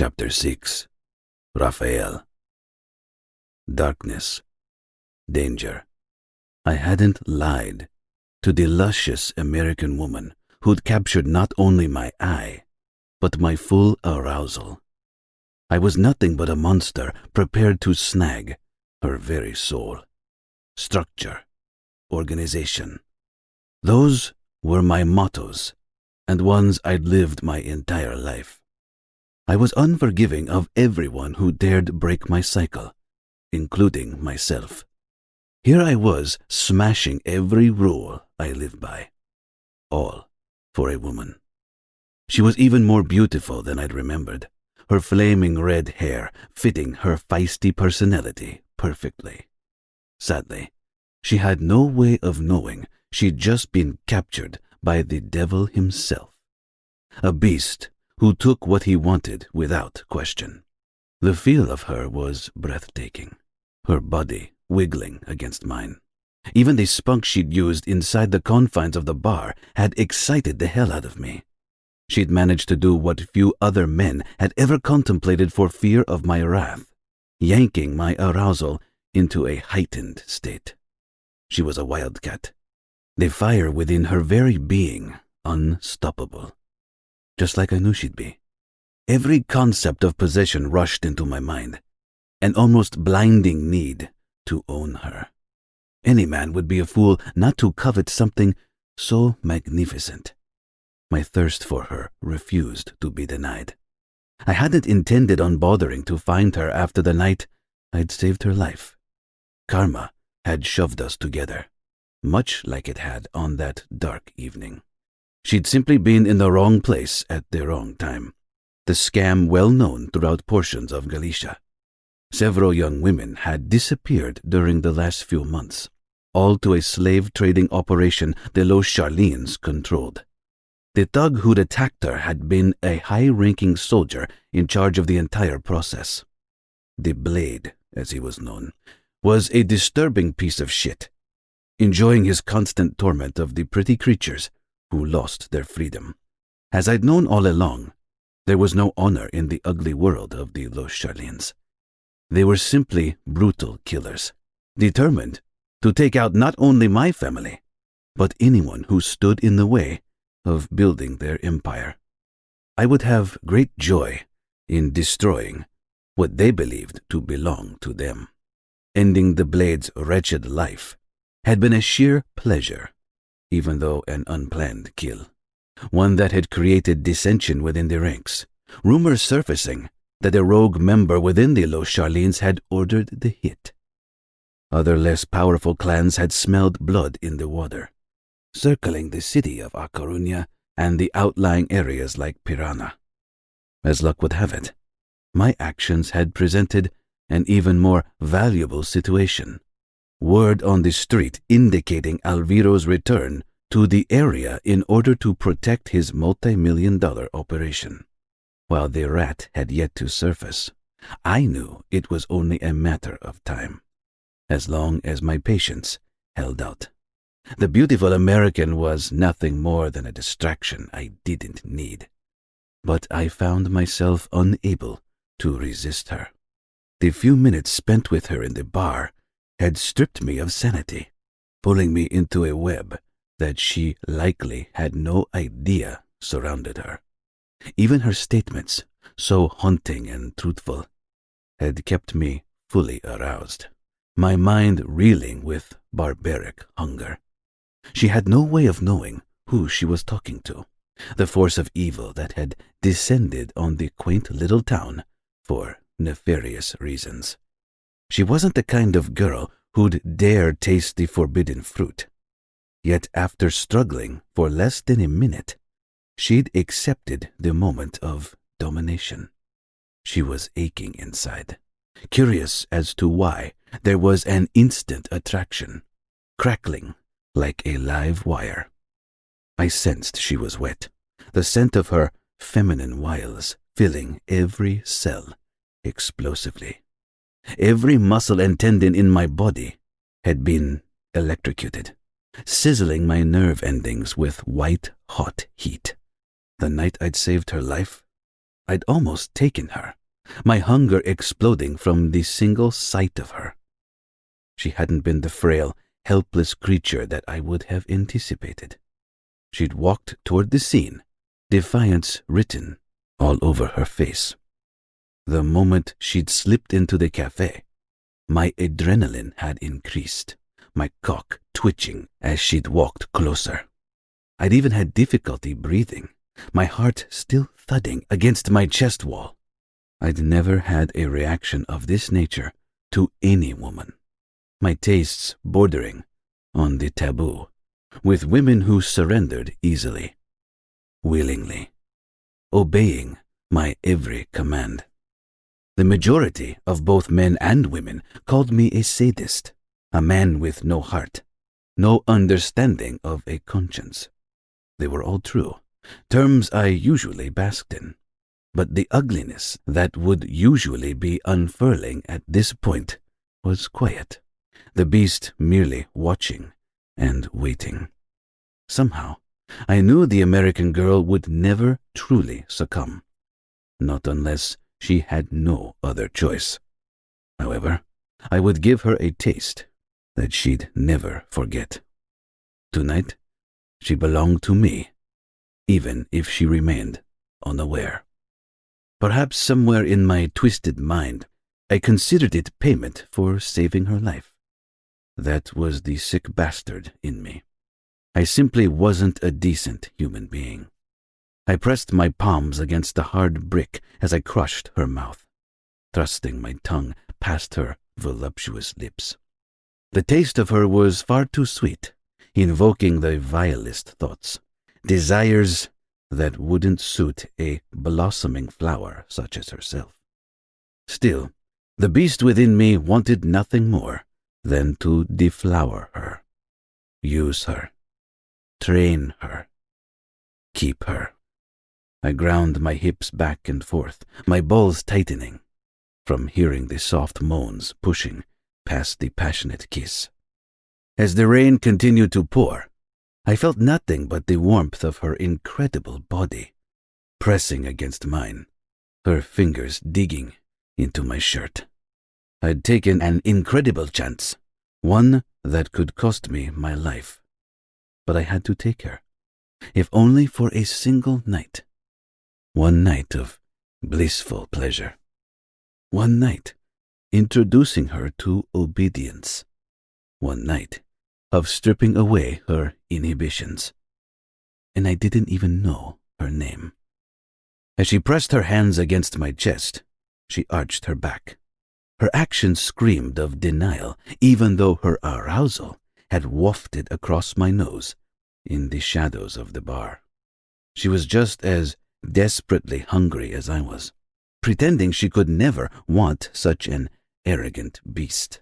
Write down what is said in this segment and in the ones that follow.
Chapter 6. Rafael. Darkness. Danger. I hadn't lied to the luscious American woman who'd captured not only my eye, but my full arousal. I was nothing but a monster prepared to snag her very soul. Structure. Organization. Those were my mottos, and ones I'd lived my entire life. I was unforgiving of everyone who dared break my cycle, including myself. Here I was, smashing every rule I lived by. All for a woman. She was even more beautiful than I'd remembered, her flaming red hair fitting her feisty personality perfectly. Sadly, she had no way of knowing she'd just been captured by the devil himself. A beast who took what he wanted without question. The feel of her was breathtaking, her body wiggling against mine. Even the spunk she'd used inside the confines of the bar had excited the hell out of me. She'd managed to do what few other men had ever contemplated for fear of my wrath, yanking my arousal into a heightened state. She was a wildcat, the fire within her very being unstoppable. Just like I knew she'd be. Every concept of possession rushed into my mind, an almost blinding need to own her. Any man would be a fool not to covet something so magnificent. My thirst for her refused to be denied. I hadn't intended on bothering to find her after the night I'd saved her life. Karma had shoved us together, much like it had on that dark evening. She'd simply been in the wrong place at the wrong time. The scam well known throughout portions of Galicia. Several young women had disappeared during the last few months, all to a slave trading operation the Los Charlines controlled. The thug who'd attacked her had been a high-ranking soldier in charge of the entire process. The Blade, as he was known, was a disturbing piece of shit, enjoying his constant torment of the pretty creatures who lost their freedom. As I'd known all along, there was no honor in the ugly world of the Los Charlines. They were simply brutal killers, determined to take out not only my family, but anyone who stood in the way of building their empire. I would have great joy in destroying what they believed to belong to them. Ending the Blade's wretched life had been a sheer pleasure, even though an unplanned kill, one that had created dissension within the ranks, rumors surfacing that a rogue member within the Los Charlines had ordered the hit. Other less powerful clans had smelled blood in the water, circling the city of A Coruña and the outlying areas like Pirana. As luck would have it, my actions had presented an even more valuable situation. Word on the street indicating Alviro's return to the area in order to protect his multi-million-dollar operation. While the rat had yet to surface, I knew it was only a matter of time, as long as my patience held out. The beautiful American was nothing more than a distraction I didn't need, but I found myself unable to resist her. The few minutes spent with her in the bar had stripped me of sanity, pulling me into a web that she likely had no idea surrounded her. Even her statements, so haunting and truthful, had kept me fully aroused, my mind reeling with barbaric hunger. She had no way of knowing who she was talking to, the force of evil that had descended on the quaint little town for nefarious reasons. She wasn't the kind of girl who'd dare taste the forbidden fruit. Yet after struggling for less than a minute, she'd accepted the moment of domination. She was aching inside, curious as to why there was an instant attraction, crackling like a live wire. I sensed she was wet, the scent of her feminine wiles filling every cell explosively. Every muscle and tendon in my body had been electrocuted, sizzling my nerve endings with white-hot heat. The night I'd saved her life, I'd almost taken her, my hunger exploding from the single sight of her. She hadn't been the frail, helpless creature that I would have anticipated. She'd walked toward the scene, defiance written all over her face. The moment she'd slipped into the cafe, my adrenaline had increased, my cock twitching as she'd walked closer. I'd even had difficulty breathing, my heart still thudding against my chest wall. I'd never had a reaction of this nature to any woman, my tastes bordering on the taboo, with women who surrendered easily, willingly, obeying my every command. The majority of both men and women called me a sadist, a man with no heart, no understanding of a conscience. They were all true, terms I usually basked in, but the ugliness that would usually be unfurling at this point was quiet, the beast merely watching and waiting. Somehow, I knew the American girl would never truly succumb, not unless she had no other choice. However, I would give her a taste that she'd never forget. Tonight, she belonged to me, even if she remained unaware. Perhaps somewhere in my twisted mind, I considered it payment for saving her life. That was the sick bastard in me. I simply wasn't a decent human being. I pressed my palms against the hard brick as I crushed her mouth, thrusting my tongue past her voluptuous lips. The taste of her was far too sweet, invoking the vilest thoughts, desires that wouldn't suit a blossoming flower such as herself. Still, the beast within me wanted nothing more than to deflower her, use her, train her, keep her. I ground my hips back and forth, my balls tightening, from hearing the soft moans pushing past the passionate kiss. As the rain continued to pour, I felt nothing but the warmth of her incredible body, pressing against mine, her fingers digging into my shirt. I'd taken an incredible chance, one that could cost me my life. But I had to take her, if only for a single night. One night of blissful pleasure. One night introducing her to obedience. One night of stripping away her inhibitions. And I didn't even know her name. As she pressed her hands against my chest, she arched her back. Her actions screamed of denial, even though her arousal had wafted across my nose in the shadows of the bar. She was just as desperately hungry as I was, pretending she could never want such an arrogant beast.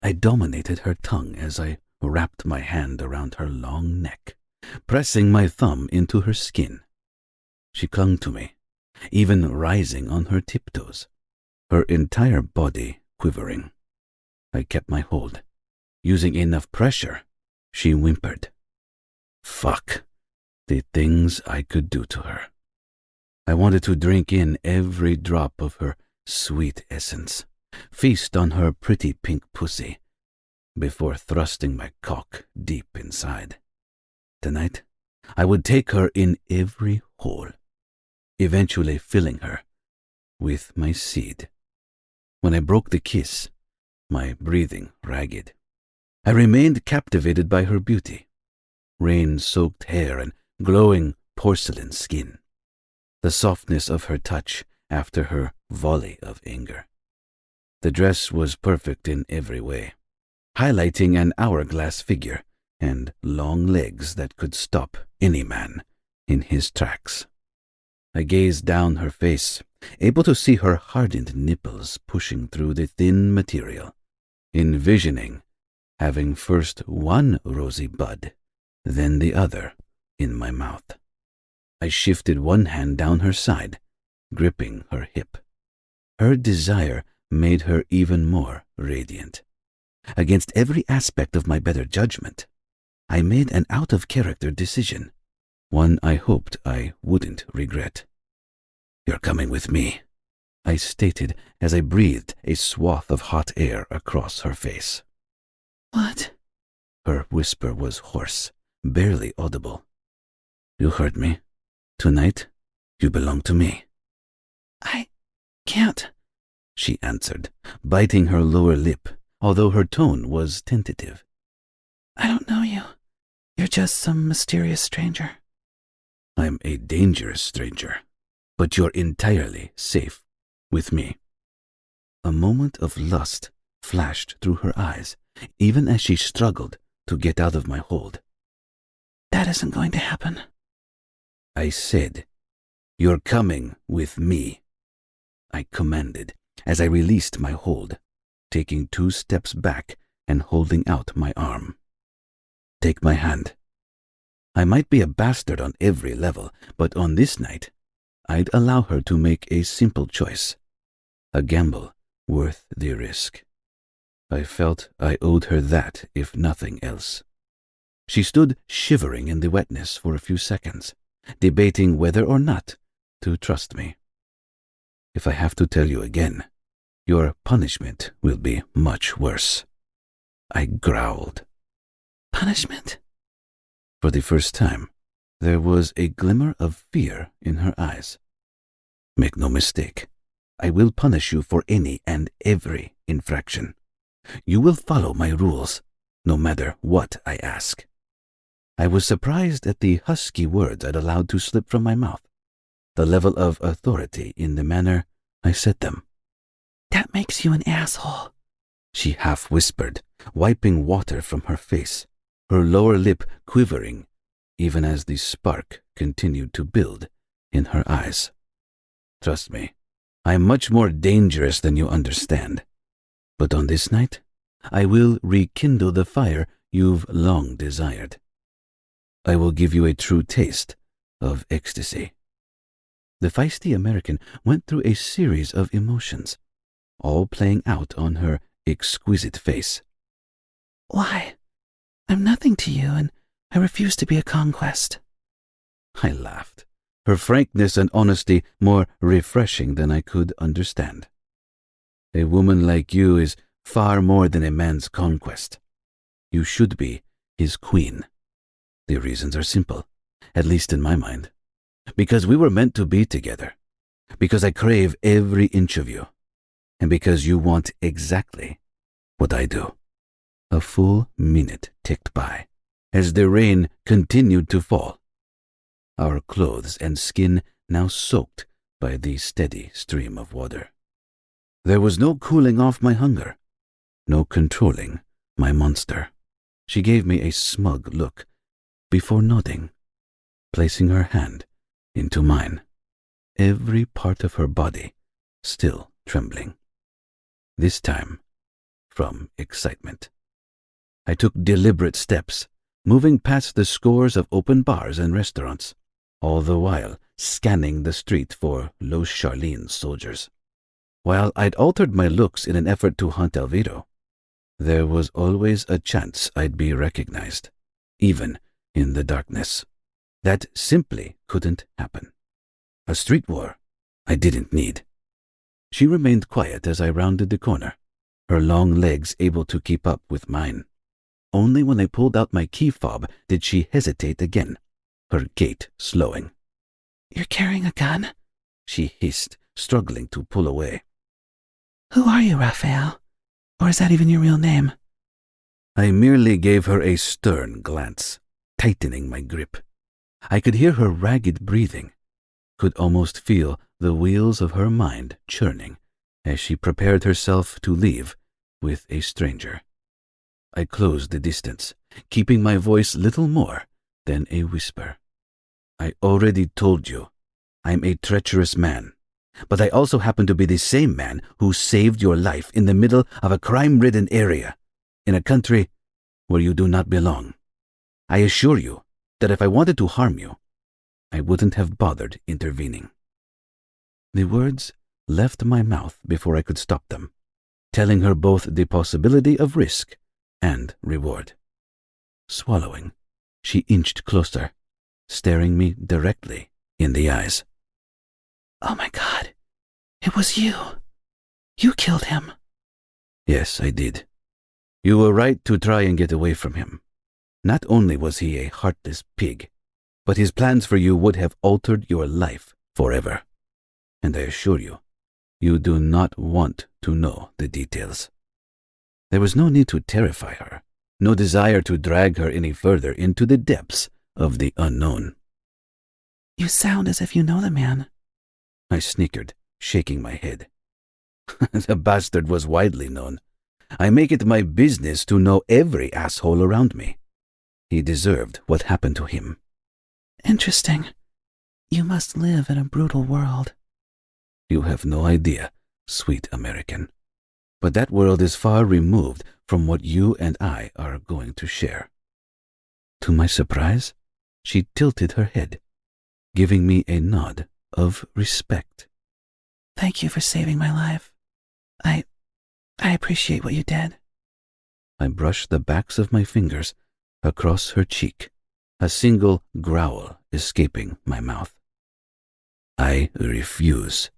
I dominated her tongue as I wrapped my hand around her long neck, pressing my thumb into her skin. She clung to me, even rising on her tiptoes, her entire body quivering. I kept my hold. Using enough pressure, she whimpered. Fuck, the things I could do to her. I wanted to drink in every drop of her sweet essence, feast on her pretty pink pussy, before thrusting my cock deep inside. Tonight, I would take her in every hole, eventually filling her with my seed. When I broke the kiss, my breathing ragged, I remained captivated by her beauty, rain-soaked hair and glowing porcelain skin, the softness of her touch after her volley of anger. The dress was perfect in every way, highlighting an hourglass figure and long legs that could stop any man in his tracks. I gazed down her face, able to see her hardened nipples pushing through the thin material, envisioning having first one rosy bud, then the other in my mouth. I shifted one hand down her side, gripping her hip. Her desire made her even more radiant. Against every aspect of my better judgment, I made an out-of-character decision, one I hoped I wouldn't regret. You're coming with me, I stated as I breathed a swath of hot air across her face. What? Her whisper was hoarse, barely audible. You heard me. Tonight, you belong to me. I can't, she answered, biting her lower lip, although her tone was tentative. I don't know you. You're just some mysterious stranger. I'm a dangerous stranger, but you're entirely safe with me. A moment of lust flashed through her eyes, even as she struggled to get out of my hold. That isn't going to happen. I said, you're coming with me, I commanded as I released my hold, taking 2 steps back and holding out my arm. Take my hand. I might be a bastard on every level, but on this night, I'd allow her to make a simple choice, a gamble worth the risk. I felt I owed her that, if nothing else. She stood shivering in the wetness for a few seconds, debating whether or not to trust me. If I have to tell you again, your punishment will be much worse, I growled. Punishment? For the first time, there was a glimmer of fear in her eyes. Make no mistake, I will punish you for any and every infraction. You will follow my rules, no matter what I ask. I was surprised at the husky words I'd allowed to slip from my mouth, the level of authority in the manner I said them. That makes you an asshole, she half whispered, wiping water from her face, her lower lip quivering, even as the spark continued to build in her eyes. Trust me, I am much more dangerous than you understand. But on this night, I will rekindle the fire you've long desired. I will give you a true taste of ecstasy. The feisty American went through a series of emotions, all playing out on her exquisite face. Why? I'm nothing to you, and I refuse to be a conquest. I laughed, her frankness and honesty more refreshing than I could understand. A woman like you is far more than a man's conquest. You should be his queen. The reasons are simple, at least in my mind. Because we were meant to be together. Because I crave every inch of you. And because you want exactly what I do. A full minute ticked by as the rain continued to fall. Our clothes and skin now soaked by the steady stream of water. There was no cooling off my hunger, no controlling my monster. She gave me a smug look before nodding, placing her hand into mine, every part of her body still trembling. This time from excitement. I took deliberate steps, moving past the scores of open bars and restaurants, all the while scanning the street for Los Charlene's soldiers. While I'd altered my looks in an effort to hunt Elviro, there was always a chance I'd be recognized, even in the darkness. That simply couldn't happen. A street war I didn't need. She remained quiet as I rounded the corner, her long legs able to keep up with mine. Only when I pulled out my key fob did she hesitate again, her gait slowing. You're carrying a gun? She hissed, struggling to pull away. Who are you, Rafael? Or is that even your real name? I merely gave her a stern glance, tightening my grip. I could hear her ragged breathing, could almost feel the wheels of her mind churning as she prepared herself to leave with a stranger. I closed the distance, keeping my voice little more than a whisper. I already told you, I'm a treacherous man, but I also happen to be the same man who saved your life in the middle of a crime-ridden area, in a country where you do not belong. I assure you that if I wanted to harm you, I wouldn't have bothered intervening. The words left my mouth before I could stop them, telling her both the possibility of risk and reward. Swallowing, she inched closer, staring me directly in the eyes. Oh my God. It was you. You killed him. Yes, I did. You were right to try and get away from him. Not only was he a heartless pig, but his plans for you would have altered your life forever. And I assure you, you do not want to know the details. There was no need to terrify her, no desire to drag her any further into the depths of the unknown. You sound as if you know the man. I snickered, shaking my head. The bastard was widely known. I make it my business to know every asshole around me. He deserved what happened to him. Interesting. You must live in a brutal world. You have no idea, sweet American. But that world is far removed from what you and I are going to share. To my surprise, she tilted her head, giving me a nod of respect. Thank you for saving my life. I appreciate what you did. I brushed the backs of my fingers across her cheek, a single growl escaping my mouth. I refuse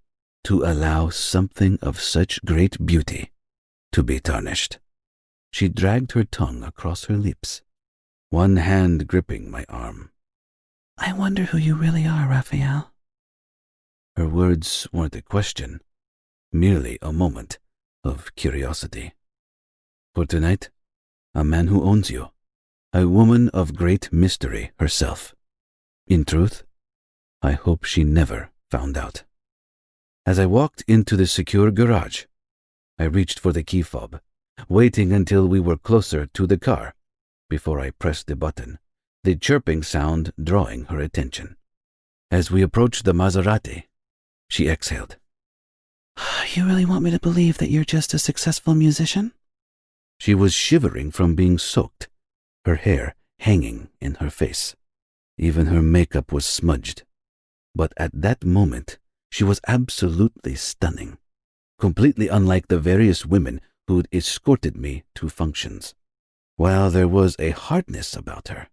to allow something of such great beauty to be tarnished. She dragged her tongue across her lips, one hand gripping my arm. I wonder who you really are, Rafael. Her words weren't a question, merely a moment of curiosity. For tonight, a man who owns you, a woman of great mystery herself. In truth, I hope she never found out. As I walked into the secure garage, I reached for the key fob, waiting until we were closer to the car before I pressed the button, the chirping sound drawing her attention. As we approached the Maserati, she exhaled. You really want me to believe that you're just a successful musician? She was shivering from being soaked, her hair hanging in her face. Even her makeup was smudged. But at that moment, she was absolutely stunning, completely unlike the various women who'd escorted me to functions. While there was a hardness about her,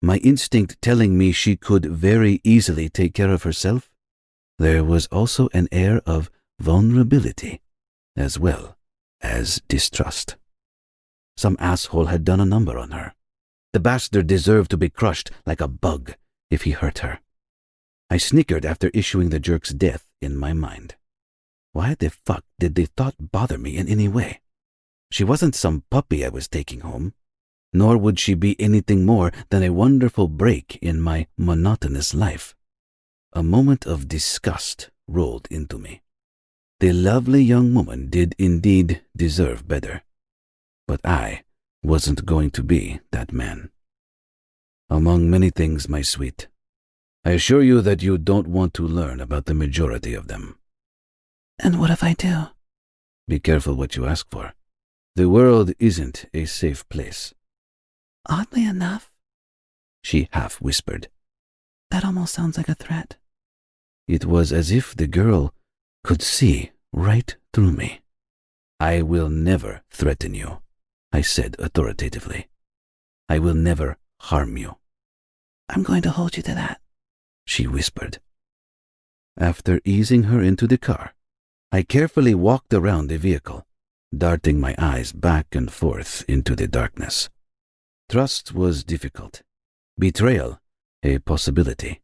my instinct telling me she could very easily take care of herself, there was also an air of vulnerability, as well as distrust. Some asshole had done a number on her. The bastard deserved to be crushed like a bug if he hurt her. I snickered after issuing the jerk's death in my mind. Why the fuck did the thought bother me in any way? She wasn't some puppy I was taking home, nor would she be anything more than a wonderful break in my monotonous life. A moment of disgust rolled into me. The lovely young woman did indeed deserve better, but I wasn't going to be that man. Among many things, my sweet, I assure you that you don't want to learn about the majority of them. And what if I do? Be careful what you ask for. The world isn't a safe place. Oddly enough, She half whispered. that almost sounds like a threat. It was as if the girl could see right through me. I will never threaten you, I said authoritatively. I will never harm you. I'm going to hold you to that. She whispered. After easing her into the car, I carefully walked around the vehicle, darting my eyes back and forth into the darkness. Trust was difficult. Betrayal, a possibility.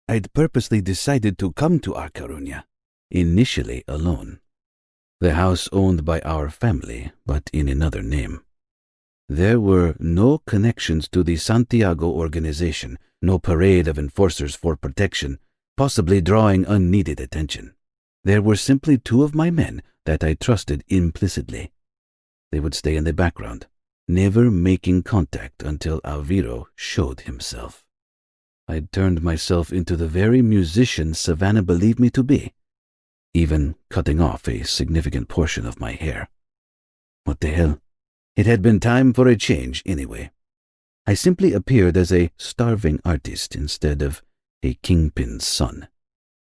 I'd purposely decided to come to A Coruña, initially alone. The house owned by our family, but in another name. There were no connections to the Santiago organization, no parade of enforcers for protection, possibly drawing unneeded attention. There were simply two of my men that I trusted implicitly. They would stay in the background, never making contact until Alviro showed himself. I'd turned myself into the very musician Savannah believed me to be, even cutting off a significant portion of my hair. What the hell? It had been time for a change anyway. I simply appeared as a starving artist instead of a kingpin's son.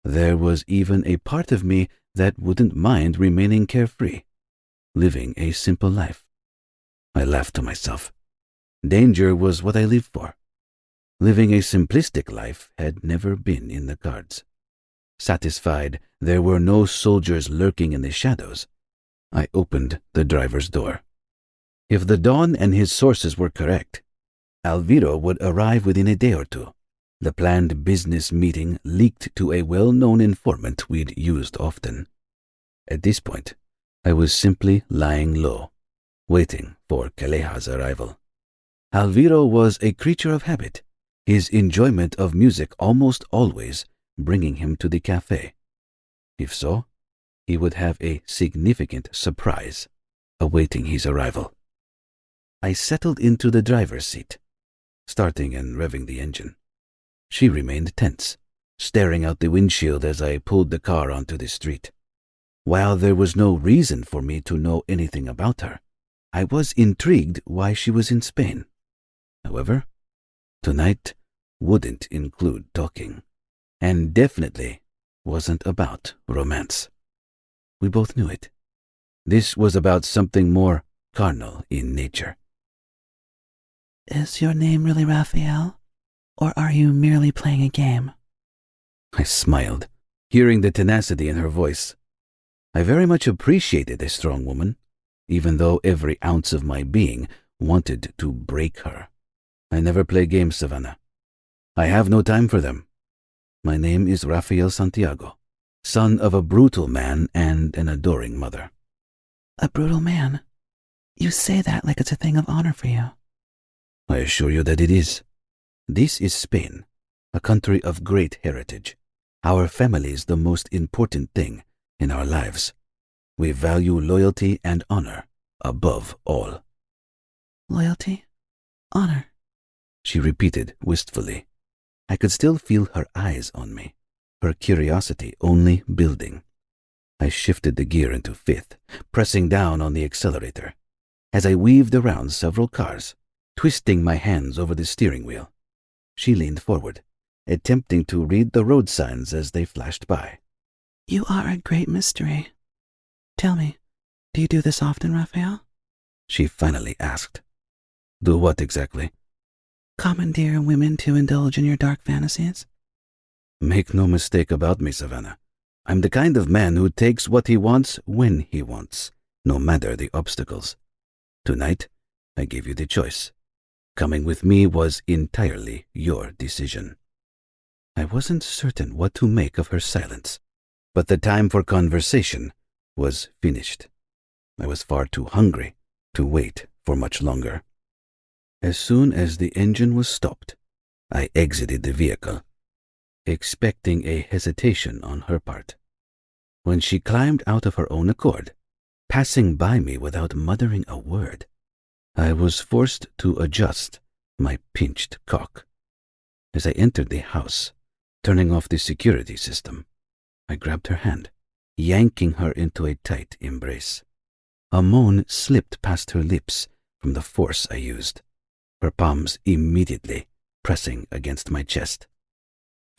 There was even a part of me that wouldn't mind remaining carefree, living a simple life. I laughed to myself. Danger was what I lived for. Living a simplistic life had never been in the cards. Satisfied there were no soldiers lurking in the shadows, I opened the driver's door. If the Don and his sources were correct, Alviro would arrive within a day or two. The planned business meeting leaked to a well-known informant we'd used often. At this point, I was simply lying low, waiting for Calleja's arrival. Alviro was a creature of habit, his enjoyment of music almost always bringing him to the cafe. If so, he would have a significant surprise awaiting his arrival. I settled into the driver's seat, starting and revving the engine. She remained tense, staring out the windshield as I pulled the car onto the street. While there was no reason for me to know anything about her, I was intrigued why she was in Spain. However, tonight wouldn't include talking, and definitely wasn't about romance. We both knew it. This was about something more carnal in nature. Is your name really Rafael, or are you merely playing a game? I smiled, hearing the tenacity in her voice. I very much appreciated a strong woman, even though every ounce of my being wanted to break her. I never play games, Savannah. I have no time for them. My name is Rafael Santiago, son of a brutal man and an adoring mother. A brutal man? You say that like it's a thing of honor for you. I assure you that it is. This is Spain, a country of great heritage. Our family is the most important thing in our lives. We value loyalty and honor above all. Loyalty? Honor? She repeated wistfully. I could still feel her eyes on me, her curiosity only building. I shifted the gear into fifth, pressing down on the accelerator. As I weaved around several cars, twisting my hands over the steering wheel, she leaned forward, attempting to read the road signs as they flashed by. You are a great mystery. Tell me, do you do this often, Rafael? She finally asked. Do what exactly? Commandeer women to indulge in your dark fantasies? Make no mistake about me, Savannah. I'm the kind of man who takes what he wants when he wants, no matter the obstacles. Tonight, I gave you the choice. Coming with me was entirely your decision. I wasn't certain what to make of her silence, but the time for conversation was finished. I was far too hungry to wait for much longer. As soon as the engine was stopped, I exited the vehicle, expecting a hesitation on her part. When she climbed out of her own accord, passing by me without muttering a word, I was forced to adjust my pinched cock. As I entered the house, turning off the security system, I grabbed her hand, yanking her into a tight embrace. A moan slipped past her lips from the force I used, her palms immediately pressing against my chest.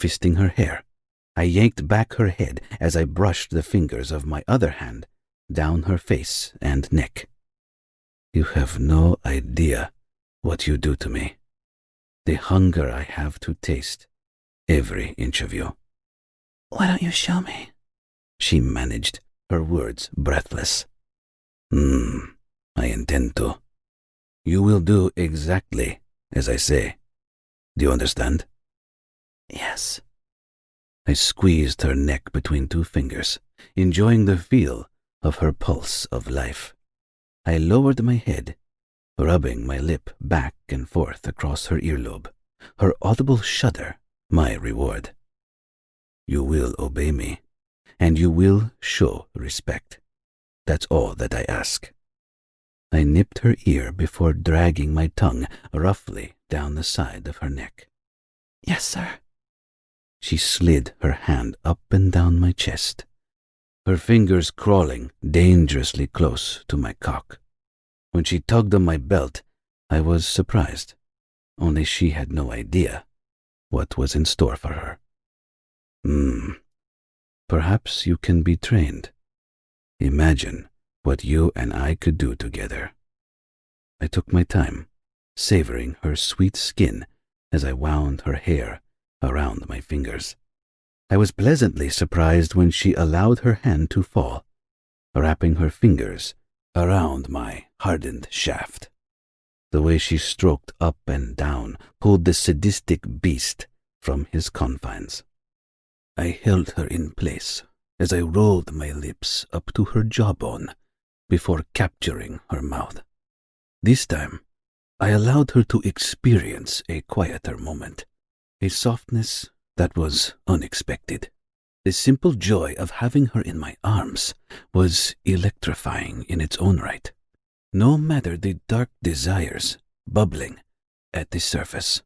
Fisting her hair, I yanked back her head as I brushed the fingers of my other hand down her face and neck. You have no idea what you do to me. The hunger I have to taste every inch of you. Why don't you show me? She managed, her words breathless. I intend to. You will do exactly as I say. Do you understand? Yes. I squeezed her neck between two fingers, enjoying the feel of her pulse of life. I lowered my head, rubbing my lip back and forth across her earlobe, her audible shudder my reward. You will obey me, and you will show respect. That's all that I ask. I nipped her ear before dragging my tongue roughly down the side of her neck. Yes, sir. She slid her hand up and down my chest, her fingers crawling dangerously close to my cock. When she tugged on my belt, I was surprised. Only she had no idea what was in store for her. Perhaps you can be trained. Imagine what you and I could do together. I took my time, savoring her sweet skin as I wound her hair around my fingers. I was pleasantly surprised when she allowed her hand to fall, wrapping her fingers around my hardened shaft. The way she stroked up and down pulled the sadistic beast from his confines. I held her in place as I rolled my lips up to her jawbone before capturing her mouth. This time, I allowed her to experience a quieter moment, a softness that was unexpected. The simple joy of having her in my arms was electrifying in its own right, no matter the dark desires bubbling at the surface.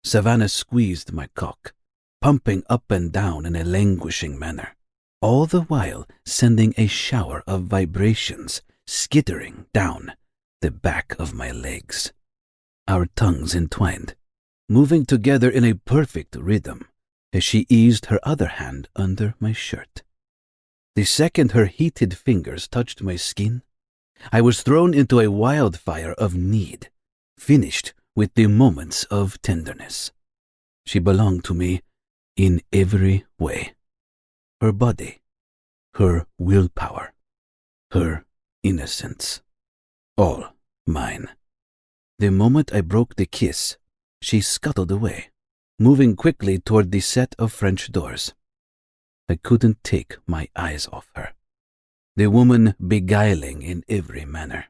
Savannah squeezed my cock, pumping up and down in a languishing manner, all the while sending a shower of vibrations skittering down the back of my legs. Our tongues entwined, moving together in a perfect rhythm as she eased her other hand under my shirt. The second her heated fingers touched my skin, I was thrown into a wildfire of need, finished with the moments of tenderness. She belonged to me in every way. Her body, her willpower, her innocence, all mine. The moment I broke the kiss, she scuttled away, moving quickly toward the set of French doors. I couldn't take my eyes off her, the woman beguiling in every manner,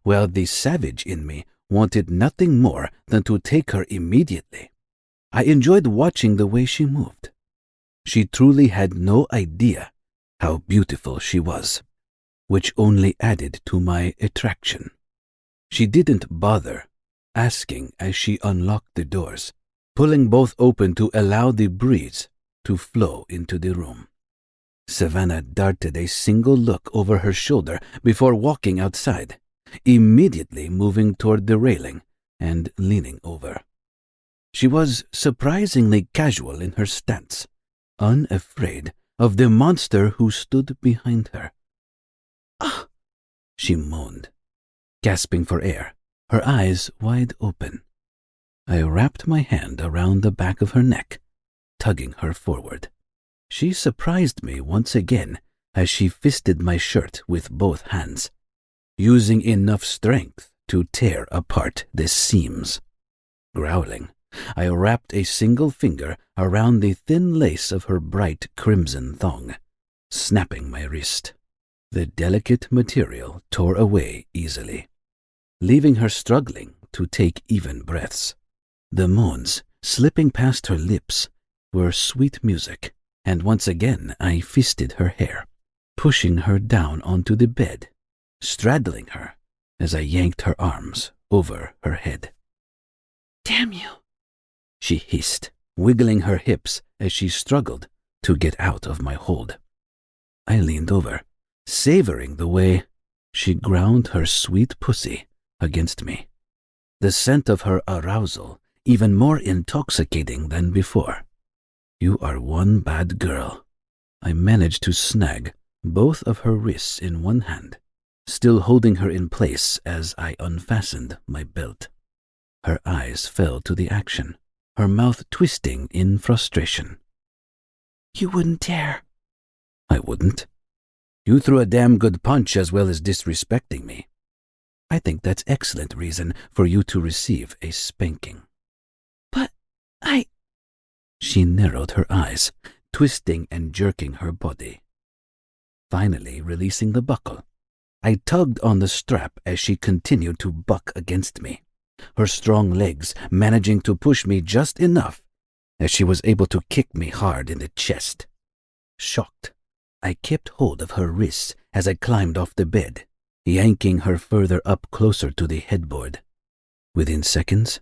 while the savage in me wanted nothing more than to take her immediately. I enjoyed watching the way she moved. She truly had no idea how beautiful she was, which only added to my attraction. She didn't bother asking as she unlocked the doors, pulling both open to allow the breeze to flow into the room. Savannah darted a single look over her shoulder before walking outside, immediately moving toward the railing and leaning over. She was surprisingly casual in her stance, unafraid of the monster who stood behind her. "Ah!" she moaned, gasping for air, her eyes wide open. I wrapped my hand around the back of her neck, tugging her forward. She surprised me once again as she fisted my shirt with both hands, using enough strength to tear apart the seams. Growling, I wrapped a single finger around the thin lace of her bright crimson thong, snapping my wrist. The delicate material tore away easily, leaving her struggling to take even breaths. The moans slipping past her lips were sweet music, and once again I fisted her hair, pushing her down onto the bed, straddling her as I yanked her arms over her head. "Damn you," she hissed, wiggling her hips as she struggled to get out of my hold. I leaned over, savoring the way she ground her sweet pussy against me, the scent of her arousal even more intoxicating than before. "You are one bad girl." I managed to snag both of her wrists in one hand, still holding her in place as I unfastened my belt. Her eyes fell to the action, her mouth twisting in frustration. "You wouldn't dare." "I wouldn't. You threw a damn good punch as well as disrespecting me. I think that's excellent reason for you to receive a spanking." "But She narrowed her eyes, twisting and jerking her body. Finally releasing the buckle, I tugged on the strap as she continued to buck against me, her strong legs managing to push me just enough as she was able to kick me hard in the chest. Shocked, I kept hold of her wrists as I climbed off the bed, yanking her further up closer to the headboard. Within seconds,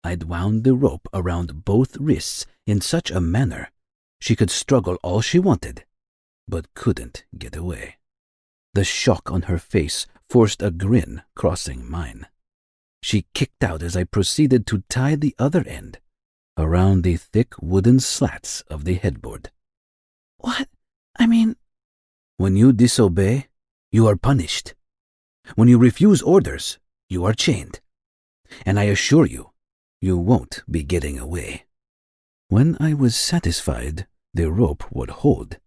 I'd wound the rope around both wrists in such a manner she could struggle all she wanted, but couldn't get away. The shock on her face forced a grin crossing mine. She kicked out as I proceeded to tie the other end around the thick wooden slats of the headboard. what? I mean, When you disobey, you are punished. When you refuse orders, you are chained. And I assure you, you won't be getting away. When I was satisfied the rope would hold,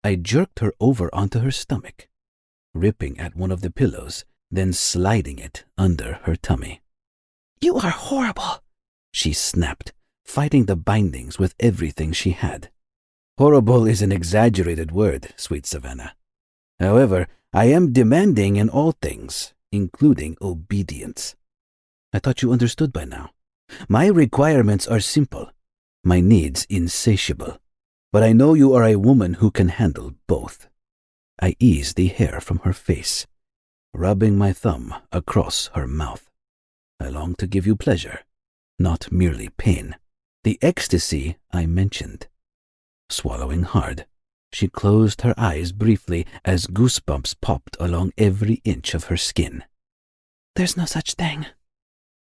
I jerked her over onto her stomach, ripping at one of the pillows, then sliding it under her tummy. You are horrible, she snapped, fighting the bindings with everything she had. Horrible is an exaggerated word, sweet Savannah. However, I am demanding in all things, including obedience. I thought you understood by now. My requirements are simple, my needs insatiable. But I know you are a woman who can handle both. I eased the hair from her face, rubbing my thumb across her mouth. I long to give you pleasure, not merely pain. The ecstasy I mentioned. Swallowing hard, she closed her eyes briefly as goosebumps popped along every inch of her skin. There's no such thing.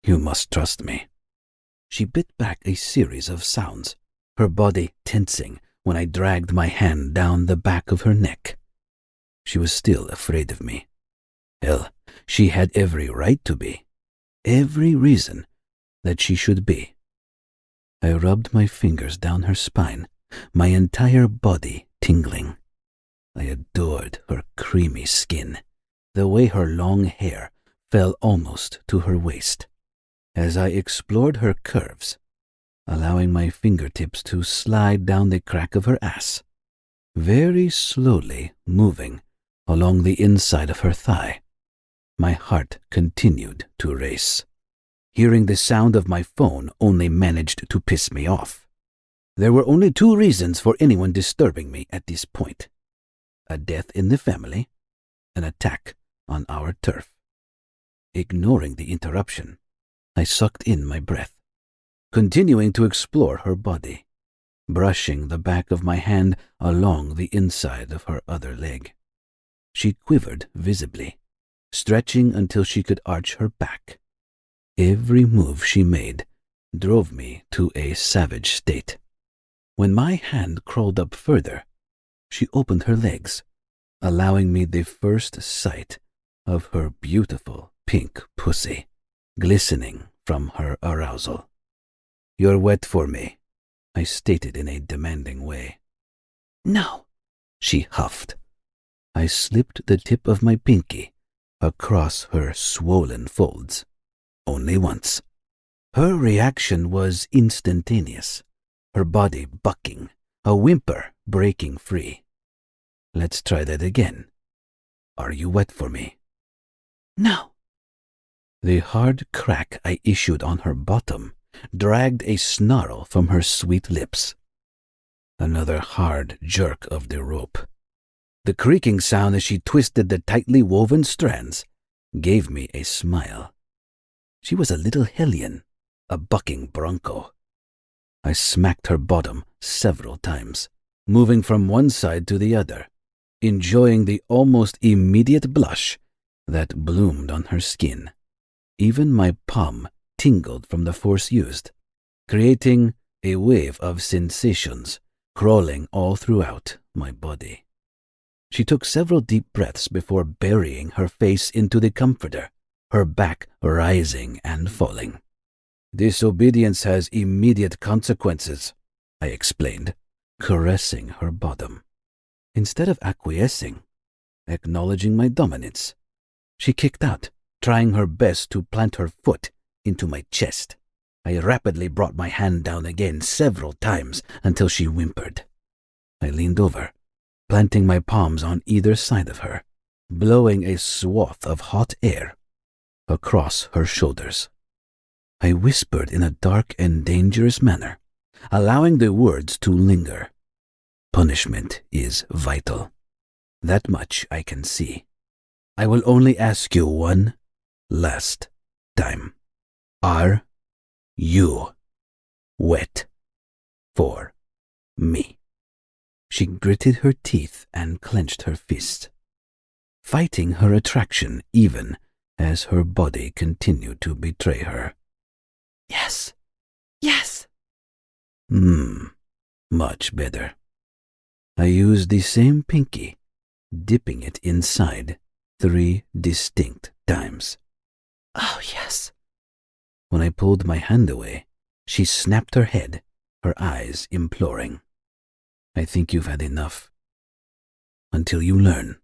You must trust me. She bit back a series of sounds, her body tensing when I dragged my hand down the back of her neck. She was still afraid of me. Hell, she had every right to be. Every reason that she should be. I rubbed my fingers down her spine, my entire body tingling. I adored her creamy skin, the way her long hair fell almost to her waist. As I explored her curves, allowing my fingertips to slide down the crack of her ass, very slowly moving along the inside of her thigh, my heart continued to race. Hearing the sound of my phone only managed to piss me off. There were only two reasons for anyone disturbing me at this point: a death in the family, an attack on our turf. Ignoring the interruption, I sucked in my breath, continuing to explore her body, brushing the back of my hand along the inside of her other leg. She quivered visibly, stretching until she could arch her back. Every move she made drove me to a savage state. When my hand crawled up further, she opened her legs, allowing me the first sight of her beautiful pink pussy, glistening from her arousal. You're wet for me, I stated in a demanding way. No, she huffed. I slipped the tip of my pinky across her swollen folds. Only once. Her reaction was instantaneous, her body bucking, a whimper breaking free. Let's try that again. Are you wet for me? No. The hard crack I issued on her bottom dragged a snarl from her sweet lips. Another hard jerk of the rope. The creaking sound as she twisted the tightly woven strands gave me a smile. She was a little hellion, a bucking bronco. I smacked her bottom several times, moving from one side to the other, enjoying the almost immediate blush that bloomed on her skin. Even my palm tingled from the force used, creating a wave of sensations crawling all throughout my body. She took several deep breaths before burying her face into the comforter, her back rising and falling. Disobedience has immediate consequences, I explained, caressing her bottom. Instead of acquiescing, acknowledging my dominance, she kicked out, trying her best to plant her foot into my chest. I rapidly brought my hand down again several times until she whimpered. I leaned over, planting my palms on either side of her, blowing a swath of hot air across her shoulders. I whispered in a dark and dangerous manner, allowing the words to linger. Punishment is vital. That much I can see. I will only ask you one last time. Are you wet for me? She gritted her teeth and clenched her fist, fighting her attraction even as her body continued to betray her. Yes. Yes. Much better. I used the same pinky, dipping it inside 3 distinct times. Oh, yes. When I pulled my hand away, she snapped her head, her eyes imploring. I think you've had enough. Until you learn.